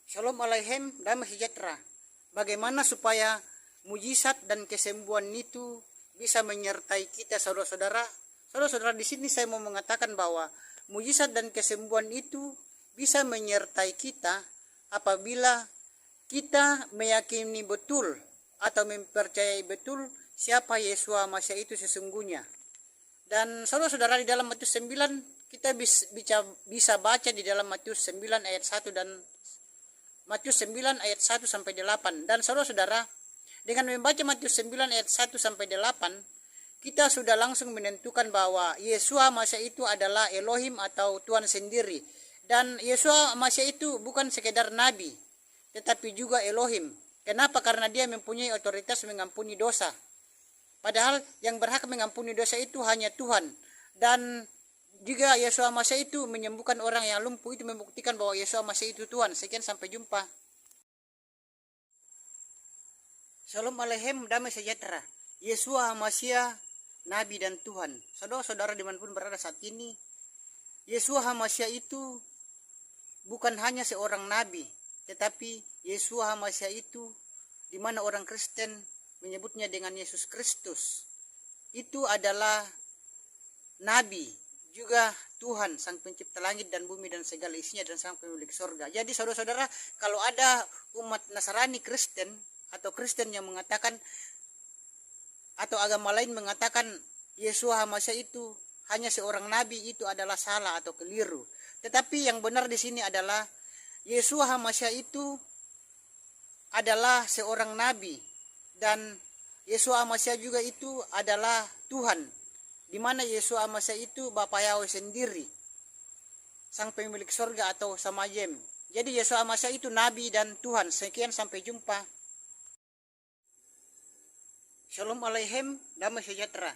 Shalom Aleichem, damai sejahtera. Bagaimana supaya mujizat dan kesembuhan itu bisa menyertai kita, saudara-saudara? Saudara-saudara, di sini saya mau mengatakan bahwa mujizat dan kesembuhan itu bisa menyertai kita apabila kita meyakini betul atau mempercayai betul siapa Yesua Masya itu sesungguhnya. Dan saudara-saudara, di dalam Matius 9 kita bisa baca di dalam Matius 9 ayat 1 dan Matius 9 ayat 1 sampai 8. Dan saudara-saudara, dengan membaca Matius 9 ayat 1 sampai 8, kita sudah langsung menentukan bahwa Yesua Masya itu adalah Elohim atau Tuhan sendiri. Dan Yesua Masya itu bukan sekedar nabi, tetapi juga Elohim. Kenapa? Karena dia mempunyai otoritas mengampuni dosa. Padahal yang berhak mengampuni dosa itu hanya Tuhan. Dan juga Yesua Masya itu menyembuhkan orang yang lumpuh, itu membuktikan bahwa Yesua Masya itu Tuhan. Sekian, sampai jumpa. Shalom Aleichem, damai sejahtera. Yesua Masya, Nabi dan Tuhan. Saudara-saudara dimanapun berada saat ini, Yesua Masya itu bukan hanya seorang Nabi, tetapi Yesua Masya itu, di mana orang Kristen menyebutnya dengan Yesus Kristus, itu adalah Nabi, juga Tuhan, Sang Pencipta langit dan bumi dan segala isinya, dan Sang Pemilik sorga. Jadi saudara-saudara, kalau ada umat Nasrani Kristen atau Kristen yang mengatakan atau agama lain mengatakan Yesua Masya itu hanya seorang nabi, itu adalah salah atau keliru. Tetapi yang benar di sini adalah Yesua Masya itu adalah seorang nabi, dan Yesua Masya juga itu adalah Tuhan, di mana Yesua Masya itu Bapa Yahweh sendiri, Sang Pemilik sorga atau Samajem. Jadi Yesua Masya itu Nabi dan Tuhan. Sekian, sampai jumpa. Shalom Aleichem, damai sejahtera.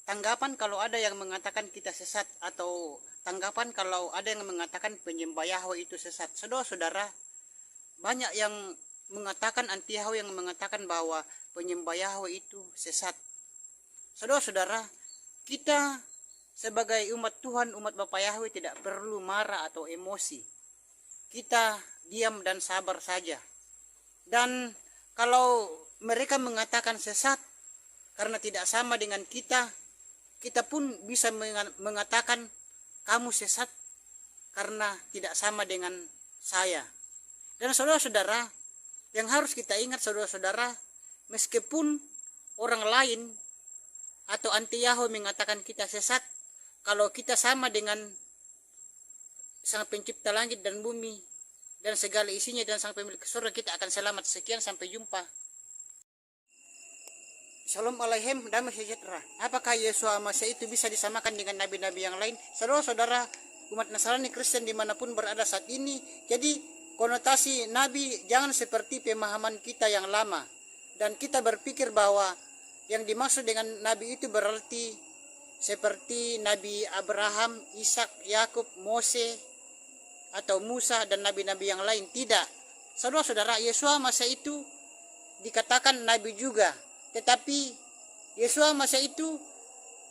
Tanggapan kalau ada yang mengatakan kita sesat, atau tanggapan kalau ada yang mengatakan penyembah Yahweh itu sesat. Saudara-saudara, banyak yang mengatakan, anti Yahweh yang mengatakan bahwa penyembah Yahweh itu sesat. Saudara-saudara, kita sebagai umat Tuhan, umat Bapa Yahweh tidak perlu marah atau emosi. Kita diam dan sabar saja. Dan kalau mereka mengatakan sesat karena tidak sama dengan kita, kita pun bisa mengatakan kamu sesat karena tidak sama dengan saya. Dan saudara-saudara, yang harus kita ingat, saudara-saudara, meskipun orang lain atau anti Yahweh mengatakan kita sesat, kalau kita sama dengan Sang Pencipta langit dan bumi dan segala isinya dan Sang Pemilik surga, kita akan selamat. Sekian, sampai jumpa. Shalom Aleichem, damai sejahtera. Apakah Yesua Masya itu bisa disamakan dengan nabi-nabi yang lain? Saudara-saudara, umat Nasrani Kristen dimanapun berada saat ini, jadi konotasi nabi jangan seperti pemahaman kita yang lama, dan kita berpikir bahwa yang dimaksud dengan nabi itu berarti seperti Nabi Abraham, Ishak, Yakub, Mose, atau Musa dan nabi-nabi yang lain. Tidak. Saudara-saudara, Yesua Masya itu dikatakan nabi juga, tetapi Yesua Masya itu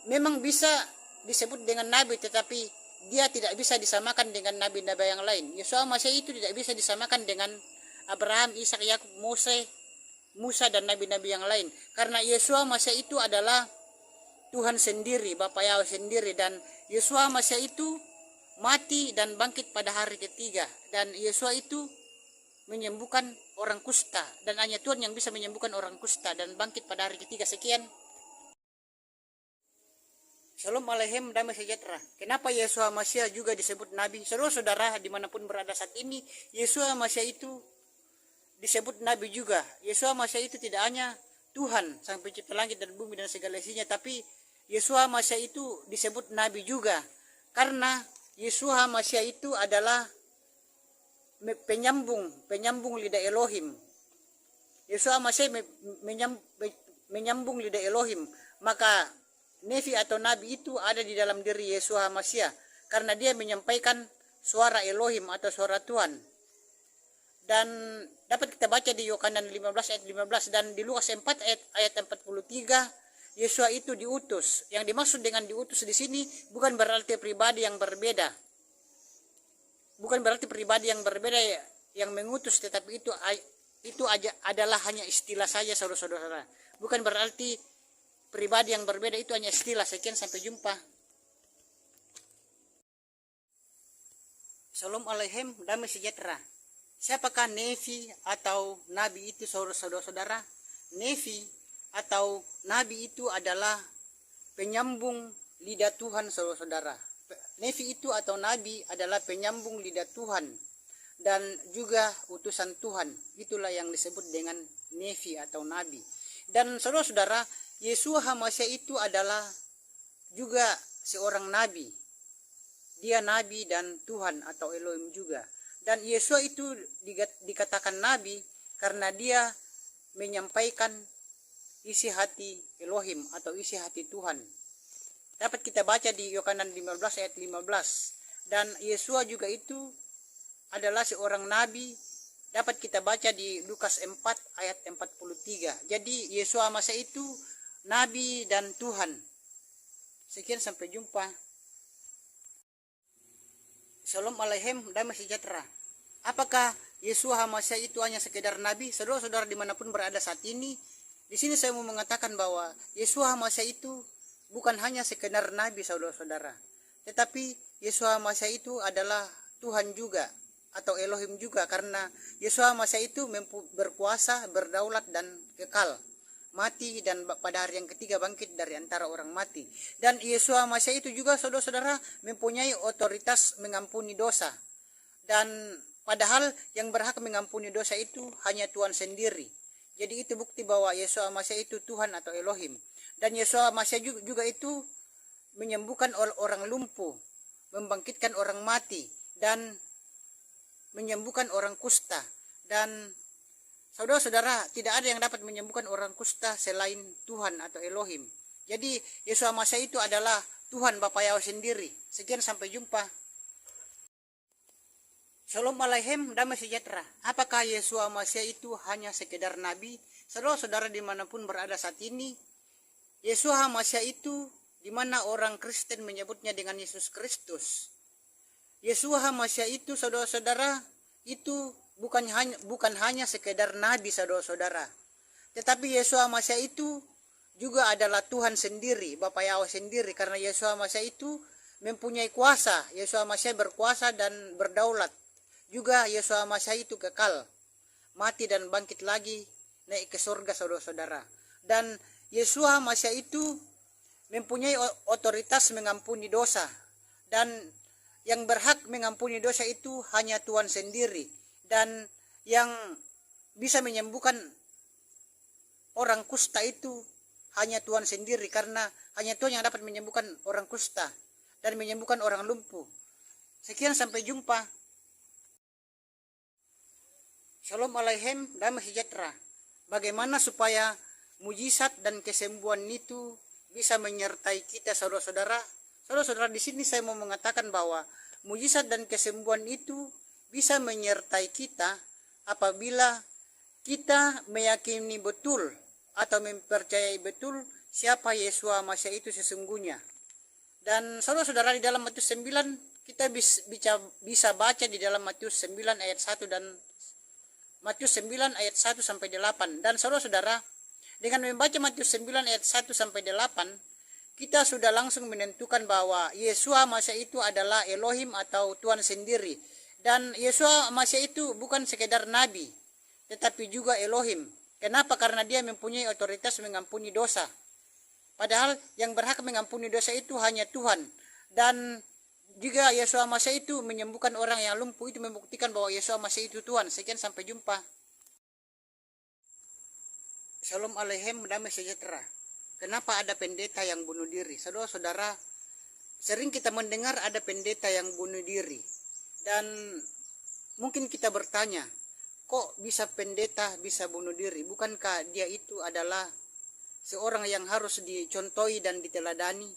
memang bisa disebut dengan nabi, tetapi dia tidak bisa disamakan dengan nabi-nabi yang lain. Yesua Masya itu tidak bisa disamakan dengan Abraham, Ishak, Yakub, Mose, Musa dan nabi-nabi yang lain, karena Yesua Masya itu adalah Tuhan sendiri, Bapa Yahweh sendiri. Dan Yesua Masya itu mati dan bangkit pada hari ketiga, dan Yesua itu menyembuhkan orang kusta, dan hanya Tuhan yang bisa menyembuhkan orang kusta dan bangkit pada hari ketiga. Sekian. Shalom Aleichem, damai sejahtera. Kenapa Yesua Masya juga disebut nabi? Saudara-saudara dimanapun berada saat ini, Yesua Masya itu disebut nabi juga. Yesua Masya itu tidak hanya Tuhan, Sang Pencipta langit dan bumi dan segala isinya, tapi Yesua Masya itu disebut nabi juga karena Yesua Masya itu adalah penyambung lidah Elohim. Yesua Masya menyambung lidah Elohim. Maka nevi atau nabi itu ada di dalam diri Yesua Masya, karena dia menyampaikan suara Elohim atau suara Tuhan. Dan dapat kita baca di Yohanes 15 ayat 15 dan di Lukas 4 ayat 43, Yesua itu diutus. Yang dimaksud dengan diutus di sini bukan berarti pribadi yang berbeda. Bukan berarti pribadi yang berbeda yang mengutus, tetapi itu aja adalah hanya istilah saja saudara-saudara. Bukan berarti pribadi yang berbeda, itu hanya istilah. Sekian, sampai jumpa. Shalom Aleichem, damai sejahtera. Siapakah Nefi atau Nabi itu saudara-saudara? Nefi atau Nabi itu adalah penyambung lidah Tuhan saudara-saudara. Nefi itu atau Nabi adalah penyambung lidah Tuhan dan juga utusan Tuhan. Itulah yang disebut dengan Nefi atau Nabi. Dan saudara-saudara, Yeshua HaMashiach itu adalah juga seorang Nabi. Dia Nabi dan Tuhan atau Elohim juga. Dan Yeshua itu dikatakan Nabi karena dia menyampaikan isi hati Elohim atau isi hati Tuhan. Dapat kita baca di Yohanes 15 ayat 15. Dan Yeshua juga itu adalah seorang Nabi. Dapat kita baca di Lukas 4 ayat 43. Jadi Yeshua HaMashiach itu Nabi dan Tuhan. Sekian, sampai jumpa. Shalom Aleichem, damai sejahtera. Apakah Yeshua HaMashiach itu hanya sekedar Nabi? Saudara-saudara dimanapun berada saat ini, di sini saya mau mengatakan bahwa Yeshua HaMashiach itu bukan hanya sekedar Nabi saudara-saudara. Tetapi Yeshua HaMashiach itu adalah Tuhan juga atau Elohim juga, karena Yeshua HaMashiach itu berkuasa, berdaulat dan kekal. Mati dan pada hari yang ketiga bangkit dari antara orang mati. Dan Yeshua HaMashiach itu juga saudara-saudara mempunyai otoritas mengampuni dosa. Dan padahal yang berhak mengampuni dosa itu hanya Tuhan sendiri. Jadi itu bukti bahwa Yeshua HaMashiach itu Tuhan atau Elohim. Dan Yeshua HaMashiach juga itu menyembuhkan orang lumpuh, membangkitkan orang mati, dan menyembuhkan orang kusta. Dan saudara-saudara, tidak ada yang dapat menyembuhkan orang kusta selain Tuhan atau Elohim. Jadi Yeshua HaMashiach itu adalah Tuhan Bapa Yahweh sendiri. Sekian, sampai jumpa. Shalom Aleichem, damai sejahtera. Apakah Yeshua HaMashiach itu hanya sekedar Nabi? Saudara-saudara dimanapun berada saat ini, Yeshua HaMashiach itu dimana orang Kristen menyebutnya dengan Yesus Kristus. Yeshua HaMashiach itu saudara-saudara itu bukan hanya sekedar Nabi saudara-saudara. Tetapi Yeshua HaMashiach itu juga adalah Tuhan sendiri, Bapa Yahweh sendiri. Karena Yeshua HaMashiach itu mempunyai kuasa. Yeshua HaMashiach berkuasa dan berdaulat. Juga Yeshua HaMashiach itu kekal. Mati dan bangkit lagi, naik ke surga saudara-saudara. Dan Yeshua HaMashiach itu mempunyai otoritas mengampuni dosa. Dan yang berhak mengampuni dosa itu hanya Tuhan sendiri. Dan yang bisa menyembuhkan orang kusta itu hanya Tuhan sendiri, karena hanya Tuhan yang dapat menyembuhkan orang kusta dan menyembuhkan orang lumpuh. Sekian, sampai jumpa. Shalom Aleichem, damai sejahtera. Bagaimana supaya mujizat dan kesembuhan itu bisa menyertai kita saudara-saudara? Saudara-saudara, di sini saya mau mengatakan bahwa mujizat dan kesembuhan itu bisa menyertai kita apabila kita meyakini betul atau mempercayai betul siapa Yeshua HaMashiach itu sesungguhnya. Dan saudara-saudara, di dalam Matius 9 kita bisa baca di dalam Matius 9 ayat 1 dan Matius 9 ayat 1 sampai 8. Dan saudara-saudara, dengan membaca Matius 9 ayat 1 sampai 8, kita sudah langsung menentukan bahwa Yeshua HaMashiach itu adalah Elohim atau Tuhan sendiri. Dan Yeshua HaMashiach itu bukan sekedar Nabi, tetapi juga Elohim. Kenapa? Karena dia mempunyai otoritas mengampuni dosa. Padahal yang berhak mengampuni dosa itu hanya Tuhan. Dan juga Yeshua HaMashiach itu menyembuhkan orang yang lumpuh, itu membuktikan bahwa Yeshua HaMashiach itu Tuhan. Sekian, sampai jumpa. Shalom Aleichem, damai sejahtera. Kenapa ada pendeta yang bunuh diri? Saudara-saudara, sering kita mendengar ada pendeta yang bunuh diri. Dan mungkin kita bertanya, kok bisa pendeta bisa bunuh diri? Bukankah dia itu adalah seorang yang harus dicontohi dan diteladani?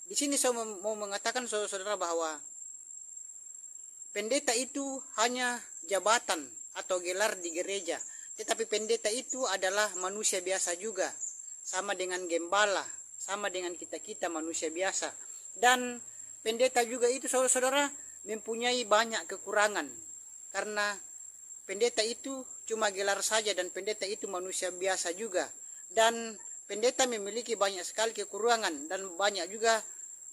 Di sini saya mau mengatakan saudara-saudara bahwa pendeta itu hanya jabatan atau gelar di gereja. Tetapi pendeta itu adalah manusia biasa juga. Sama dengan gembala, sama dengan kita-kita manusia biasa. Dan pendeta juga itu saudara-saudara mempunyai banyak kekurangan. Karena pendeta itu cuma gelar saja, dan pendeta itu manusia biasa juga. Dan pendeta memiliki banyak sekali kekurangan dan banyak juga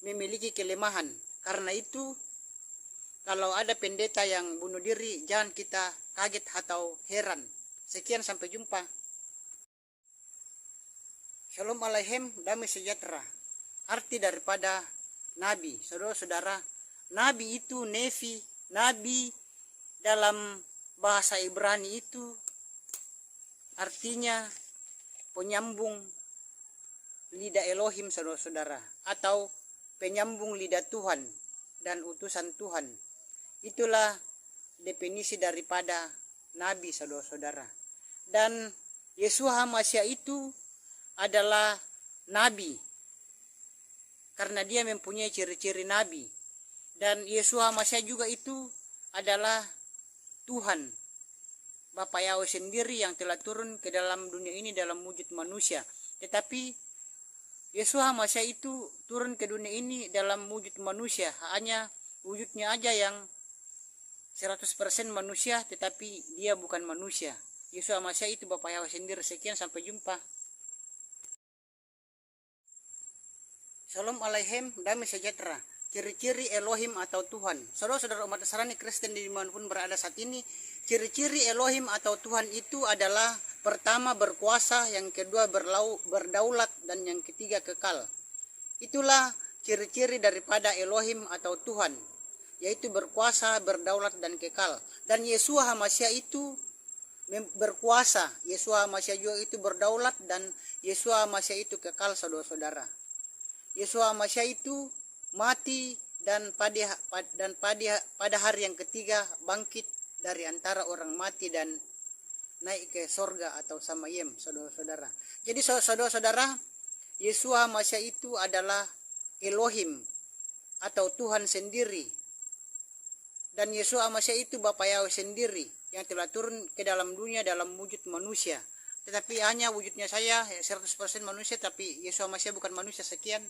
memiliki kelemahan. Karena itu, kalau ada pendeta yang bunuh diri, jangan kita kaget atau heran. Sekian, sampai jumpa. Shalom Aleichem, damai sejahtera. Arti daripada nabi, saudara-saudara, nabi itu nevi, nabi dalam bahasa Ibrani itu artinya penyambung lidah Elohim, saudara-saudara, atau penyambung lidah Tuhan dan utusan Tuhan. Itulah definisi daripada nabi, saudara-saudara. Dan Yeshua HaMashiach itu adalah nabi karena dia mempunyai ciri-ciri nabi. Dan Yeshua HaMashiach juga itu adalah Tuhan, Bapa Yahweh sendiri yang telah turun ke dalam dunia ini dalam wujud manusia. Tetapi Yeshua HaMashiach itu turun ke dunia ini dalam wujud manusia, hanya wujudnya aja yang 100% manusia, tetapi dia bukan manusia. Yeshua HaMashiach itu Bapa Yahweh sendiri. Sekian, sampai jumpa. Shalom Aleichem, damai sejahtera. Ciri-ciri Elohim atau Tuhan. Saudara-saudara umat Nasrani Kristen dimanapun berada saat ini, ciri-ciri Elohim atau Tuhan itu adalah pertama berkuasa, yang kedua berdaulat, dan yang ketiga kekal. Itulah ciri-ciri daripada Elohim atau Tuhan, yaitu berkuasa, berdaulat, dan kekal. Dan Yeshua HaMashiach itu berkuasa, Yeshua HaMashiach juga itu berdaulat, dan Yeshua HaMashiach itu kekal, saudara-saudara. Yeshua HaMashiach itu mati dan pada hari yang ketiga bangkit dari antara orang mati dan naik ke sorga atau samayim, saudara-saudara. Jadi saudara-saudara, Yeshua HaMashiach itu adalah Elohim atau Tuhan sendiri. Dan Yeshua HaMashiach itu Bapa Yahweh sendiri yang telah turun ke dalam dunia dalam wujud manusia. Tetapi hanya wujudnya saya 100% manusia, tapi Yeshua HaMashiach bukan manusia. Sekian.